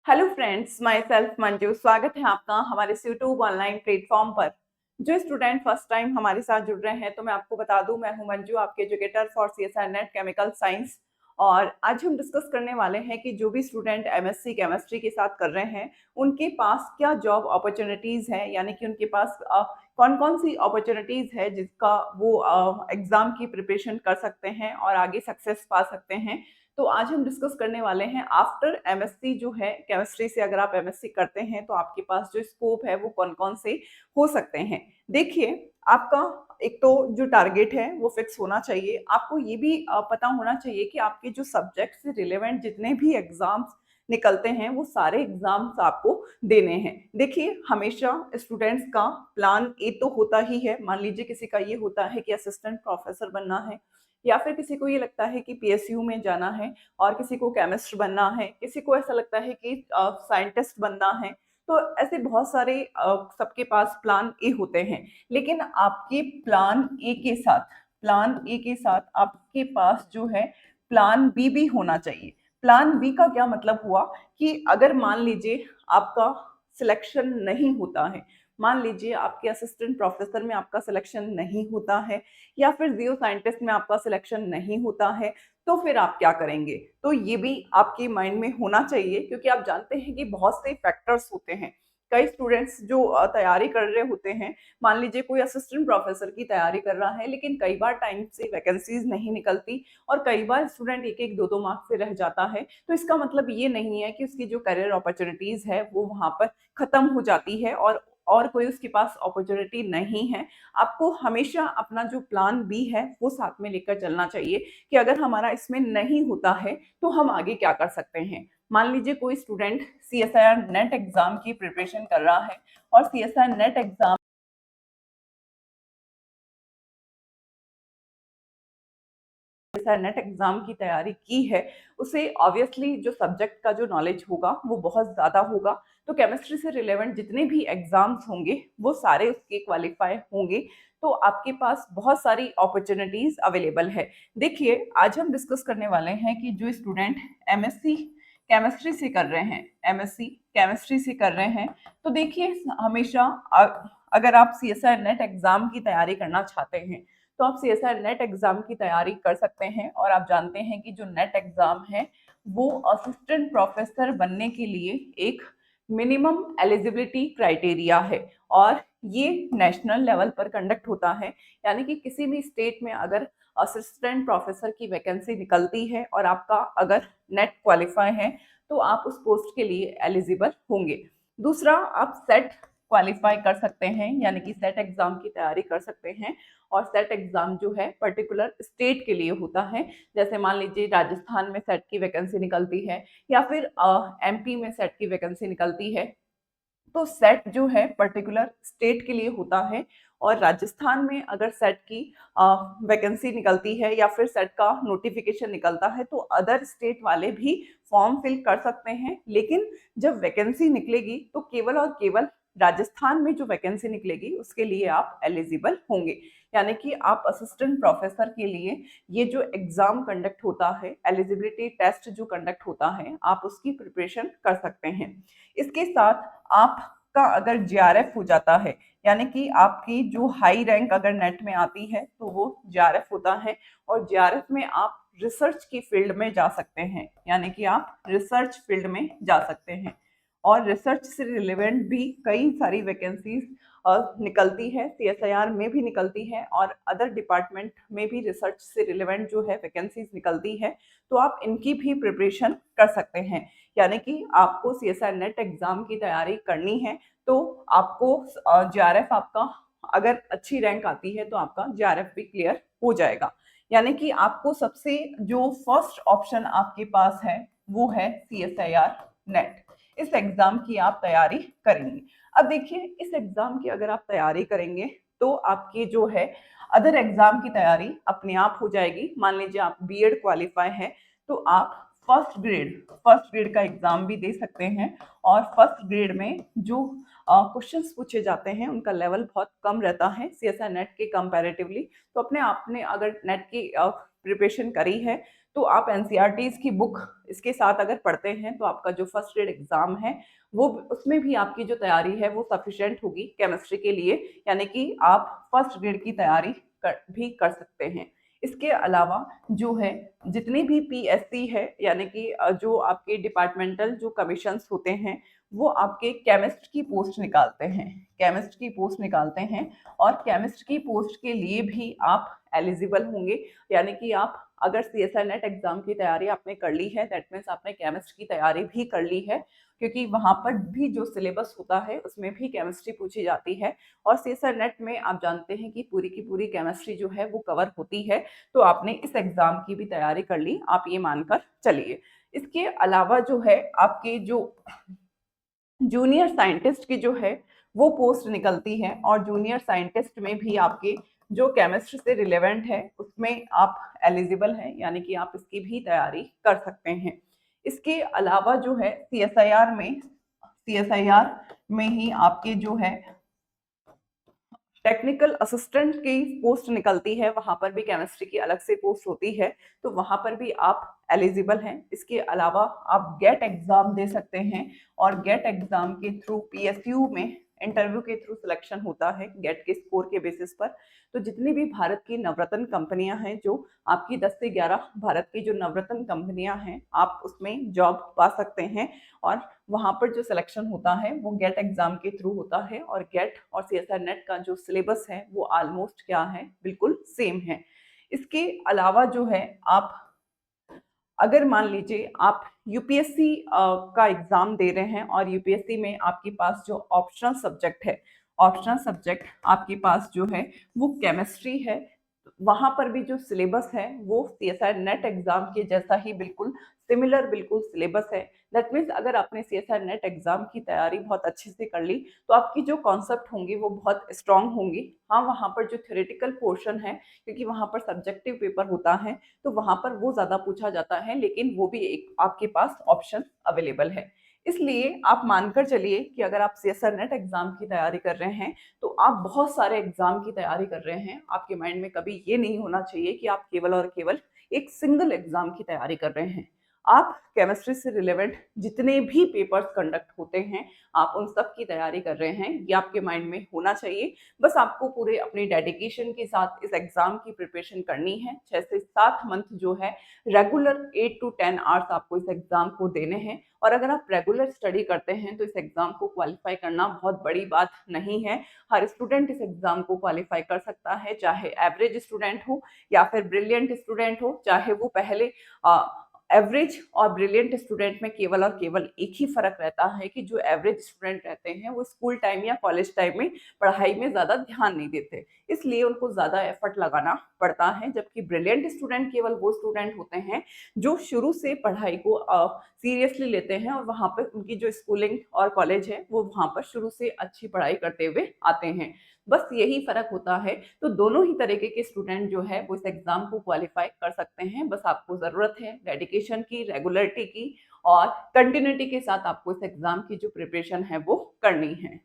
Hello friends, my self Manju. स्वागत है आपका हमारे यूट्यूब ऑनलाइन प्लेटफॉर्म पर। जो स्टूडेंट फर्स्ट टाइम हमारे साथ जुड़ रहे हैं तो मैं आपको बता दूं, मैं हूं मंजू, आपके educator for CSI net chemical science. और आज हम डिस्कस करने वाले हैं कि जो भी स्टूडेंट एमएससी केमिस्ट्री के साथ कर रहे हैं उनके पास क्या जॉब अपॉर्चुनिटीज है, यानी कि उनके पास कौन कौन सी अपॉर्चुनिटीज है जिसका वो एग्जाम की प्रिपरेशन कर सकते हैं और आगे सक्सेस पा सकते हैं। तो आज हम डिस्कस करने वाले हैं आफ्टर एमएससी जो है केमिस्ट्री से, अगर आप एमएससी करते हैं तो आपके पास जो स्कोप है वो कौन कौन से हो सकते हैं। देखिए, आपका एक तो जो टारगेट है वो फिक्स होना चाहिए। आपको ये भी पता होना चाहिए कि आपके जो सब्जेक्ट से रिलेवेंट जितने भी एग्जाम्स निकलते हैं वो सारे एग्जाम्स आपको देने हैं। देखिए, हमेशा स्टूडेंट्स का प्लान ए तो होता ही है। मान लीजिए किसी का ये होता है कि असिस्टेंट प्रोफेसर बनना है, या फिर किसी को ये लगता है कि पीएसयू में जाना है, और किसी को केमिस्ट बनना है, किसी को ऐसा लगता है कि साइंटिस्ट बनना है। तो ऐसे बहुत सारे सबके पास प्लान ए होते हैं। लेकिन आपके प्लान ए के साथ आपके पास जो है प्लान बी भी होना चाहिए। प्लान बी का क्या मतलब हुआ कि अगर मान लीजिए आपका सिलेक्शन नहीं होता है, मान लीजिए आपके असिस्टेंट प्रोफेसर में आपका सिलेक्शन नहीं होता है, या फिर जियो साइंटिस्ट में आपका सिलेक्शन नहीं होता है, तो फिर आप क्या करेंगे। तो ये भी आपके माइंड में होना चाहिए, क्योंकि आप जानते हैं कि बहुत से फैक्टर्स होते हैं। कई स्टूडेंट्स जो तैयारी कर रहे होते हैं, मान लीजिए कोई असिस्टेंट प्रोफेसर की तैयारी कर रहा है, लेकिन कई बार टाइम से वैकेंसीज नहीं निकलती और कई बार स्टूडेंट एक एक दो दो मार्क्स से रह जाता है। तो इसका मतलब ये नहीं है कि उसकी जो करियर अपॉर्चुनिटीज है वो वहां पर खत्म हो जाती है और कोई उसके पास अपॉर्चुनिटी नहीं है। आपको हमेशा अपना जो प्लान बी है वो साथ में लेकर चलना चाहिए कि अगर हमारा इसमें नहीं होता है तो हम आगे क्या कर सकते हैं। मान लीजिए कोई स्टूडेंट सीएसआईआर नेट एग्जाम की प्रिपरेशन कर रहा है, और सीएसआईआर नेट एग्जाम की तैयारी की है, उसे ऑब्वियसली जो सब्जेक्ट का जो नॉलेज होगा वो बहुत ज़्यादा होगा। तो केमिस्ट्री से रिलेवेंट जितने भी एग्जाम्स होंगे वो सारे उसके क्वालिफाई होंगे। तो आपके पास बहुत सारी अपॉर्चुनिटीज अवेलेबल है। देखिए, आज हम डिस्कस करने वाले हैं कि जो स्टूडेंट एमएससी केमिस्ट्री से कर रहे हैं, एमएससी केमिस्ट्री से कर रहे हैं, तो देखिए हमेशा अगर आप सीएसआई नेट एग्जाम की तैयारी करना चाहते हैं तो आप सीएसआई नेट एग्जाम की तैयारी कर सकते हैं। और आप जानते हैं कि जो नेट एग्जाम है वो असिस्टेंट प्रोफेसर बनने के लिए एक मिनिमम एलिजिबिलिटी क्राइटेरिया है, और ये नेशनल लेवल पर कंडक्ट होता है। यानी कि किसी भी स्टेट में अगर असिस्टेंट प्रोफेसर की वैकेंसी निकलती है और आपका अगर नेट क्वालिफाई है तो आप उस पोस्ट के लिए एलिजिबल होंगे। दूसरा, आप सेट क्वालिफाई कर सकते हैं, यानी कि सेट एग्जाम की तैयारी कर सकते हैं। और सेट एग्जाम जो है पर्टिकुलर स्टेट के लिए होता है। जैसे मान लीजिए राजस्थान में सेट की वैकेंसी निकलती है, या फिर एमपी में सेट की वैकेंसी निकलती है। तो सेट जो है पर्टिकुलर स्टेट के लिए होता है। और राजस्थान में अगर सेट की वैकेंसी निकलती है या फिर सेट का नोटिफिकेशन निकलता है तो अदर स्टेट वाले भी फॉर्म फिल कर सकते हैं। लेकिन जब वैकेंसी निकलेगी तो केवल और केवल राजस्थान में जो वैकेंसी निकलेगी उसके लिए आप एलिजिबल होंगे। यानी कि आप असिस्टेंट प्रोफेसर के लिए ये जो एग्जाम कंडक्ट होता है, एलिजिबिलिटी टेस्ट जो कंडक्ट होता है, आप उसकी प्रिपरेशन कर सकते हैं। इसके साथ आपका अगर जेआरएफ हो जाता है, यानी कि आपकी जो हाई रैंक अगर नेट में आती है तो वो जेआरएफ होता है। और जेआरएफ में आप रिसर्च की फील्ड में जा सकते हैं, यानी कि आप रिसर्च फील्ड में जा सकते हैं। और रिसर्च से रिलेवेंट भी कई सारी वैकेंसीज निकलती है, सीएसआईआर में भी निकलती है और अदर डिपार्टमेंट में भी रिसर्च से रिलेवेंट जो है वैकेंसीज निकलती है। तो आप इनकी भी प्रिपरेशन कर सकते हैं। यानी कि आपको सीएसआई नेट एग्जाम की तैयारी करनी है तो आपको जेआरएफ आपका अगर अच्छी रैंक आती है तो आपका जेआरएफ भी क्लियर हो जाएगा। यानी कि आपको सबसे जो फर्स्ट ऑप्शन आपके पास है वो है सीएसआईआर नेट। इस एग्जाम की आप तैयारी करेंगे। अब देखिए, इस एग्जाम की अगर आप तैयारी करेंगे तो आपकी जो है अदर एग्जाम की तैयारी अपने आप हो जाएगी। मान लीजिए आप बीएड क्वालिफाई हैं तो आप फर्स्ट ग्रेड का एग्जाम भी दे सकते हैं। और फर्स्ट ग्रेड में जो क्वेश्चंस पूछे जाते हैं उनका लेवल बहुत कम रहता है सीएसआई नेट के कंपैरेटिवली। तो अपने आपने अगर नेट की प्रिपरेशन करी है तो आप एनसीईआरटीज़ की बुक इसके साथ अगर पढ़ते हैं तो आपका जो फर्स्ट ग्रेड एग्ज़ाम है वो उसमें भी आपकी जो तैयारी है वो सफिशिएंट होगी केमिस्ट्री के लिए, यानी कि आप फर्स्ट ग्रेड की तैयारी भी कर सकते हैं। इसके अलावा जो है जितनी भी पीएससी है यानी कि जो आपके डिपार्टमेंटल जो कमीशंस होते हैं वो आपके केमिस्ट की पोस्ट निकालते हैं, केमिस्ट की पोस्ट निकालते हैं और केमिस्ट की पोस्ट के लिए भी आप एलिजिबल होंगे, यानी कि आप अगर सीएसआई नेट एग्जाम की तैयारी आपने कर ली है दैट मीन्स आपने केमिस्ट की तैयारी भी कर ली है, क्योंकि वहाँ पर भी जो सिलेबस होता है उसमें भी केमिस्ट्री पूछी जाती है और सीएसआई नेट में आप जानते हैं कि पूरी की पूरी केमिस्ट्री जो है वो कवर होती है। तो आपने इस एग्जाम की भी तैयारी कर ली, आप ये मानकर चलिए। इसके अलावा जो है आपके जो जूनियर साइंटिस्ट की जो है वो पोस्ट निकलती है और जूनियर साइंटिस्ट में भी आपके जो केमिस्ट्री से रिलेवेंट है उसमें आप एलिजिबल हैं, यानी कि आप इसकी भी तैयारी कर सकते हैं। इसके अलावा जो है सीएसआईआर में ही आपके जो है टेक्निकल असिस्टेंट की पोस्ट निकलती है, वहां पर भी केमिस्ट्री की अलग से पोस्ट होती है, तो वहां पर भी आप एलिजिबल हैं। इसके अलावा आप गेट एग्जाम दे सकते हैं और गेट एग्जाम के थ्रू पीएसयू में इंटरव्यू के थ्रू सिलेक्शन होता है गेट के स्कोर के बेसिस पर। तो जितनी भी भारत की नवरत्न कंपनियां हैं, जो आपकी 10 से 11 भारत की जो नवरत्न कंपनियां हैं, आप उसमें जॉब पा सकते हैं और वहाँ पर जो सिलेक्शन होता है वो गेट एग्जाम के थ्रू होता है और गेट और सीएसआर नेट का जो सिलेबस है वो ऑलमोस्ट क्या है, बिल्कुल सेम है। इसके अलावा जो है आप अगर मान लीजिए आप यूपीएससी का एग्जाम दे रहे हैं और यूपीएससी में आपके पास जो ऑप्शनल सब्जेक्ट है, ऑप्शनल सब्जेक्ट आपके पास जो है वो केमिस्ट्री है, वहां पर भी जो सिलेबस है वो सीएसआई नेट एग्जाम के जैसा ही बिल्कुल सिमिलर बिल्कुल सिलेबस है। दैट मीन्स अगर आपने सीएसआई नेट एग्जाम की तैयारी बहुत अच्छे से कर ली तो आपकी जो कॉन्सेप्ट होंगे वो बहुत स्ट्रांग होंगी। हाँ, वहाँ पर जो थ्योरेटिकल पोर्शन है, क्योंकि वहाँ पर सब्जेक्टिव पेपर होता है तो वहाँ पर वो ज़्यादा पूछा जाता है, लेकिन वो भी एक आपके पास ऑप्शन अवेलेबल है। इसलिए आप मानकर चलिए कि अगर आप सीएसआर नेट एग्जाम की तैयारी कर रहे हैं तो आप बहुत सारे एग्जाम की तैयारी कर रहे हैं। आपके माइंड में कभी ये नहीं होना चाहिए कि आप केवल और केवल एक सिंगल एग्जाम की तैयारी कर रहे हैं। आप केमिस्ट्री से रिलेवेंट जितने भी पेपर्स कंडक्ट होते हैं आप उन सब की तैयारी कर रहे हैं, ये आपके माइंड में होना चाहिए। बस आपको पूरे अपनी डेडिकेशन के साथ इस एग्जाम की प्रिपरेशन करनी है। 6 से 7 मंथ जो है रेगुलर 8 to 10 आवर्स आपको इस एग्जाम को देने हैं और अगर आप रेगुलर स्टडी करते हैं तो इस एग्जाम को क्वालिफाई करना बहुत बड़ी बात नहीं है। हर स्टूडेंट इस एग्जाम को क्वालिफाई कर सकता है, चाहे एवरेज स्टूडेंट हो या फिर ब्रिलियंट स्टूडेंट हो, चाहे वो पहले एवरेज और ब्रिलियंट स्टूडेंट में केवल और केवल एक ही फर्क रहता है कि जो एवरेज स्टूडेंट रहते हैं वो स्कूल टाइम या कॉलेज टाइम में पढ़ाई में ज़्यादा ध्यान नहीं देते, इसलिए उनको ज़्यादा एफर्ट लगाना पड़ता है। जबकि ब्रिलियंट स्टूडेंट केवल वो स्टूडेंट होते हैं जो शुरू से पढ़ाई को सीरियसली लेते हैं और वहाँ पर उनकी जो स्कूलिंग और कॉलेज है वो वहाँ पर शुरू से अच्छी पढ़ाई करते हुए आते हैं। बस यही फर्क होता है। तो दोनों ही तरीके के स्टूडेंट जो है वो इस एग्जाम को क्वालिफाई कर सकते हैं। बस आपको ज़रूरत है डेडिकेशन की, रेगुलरिटी की और कंटिन्यूटी के साथ आपको इस एग्जाम की जो प्रिपरेशन है वो करनी है।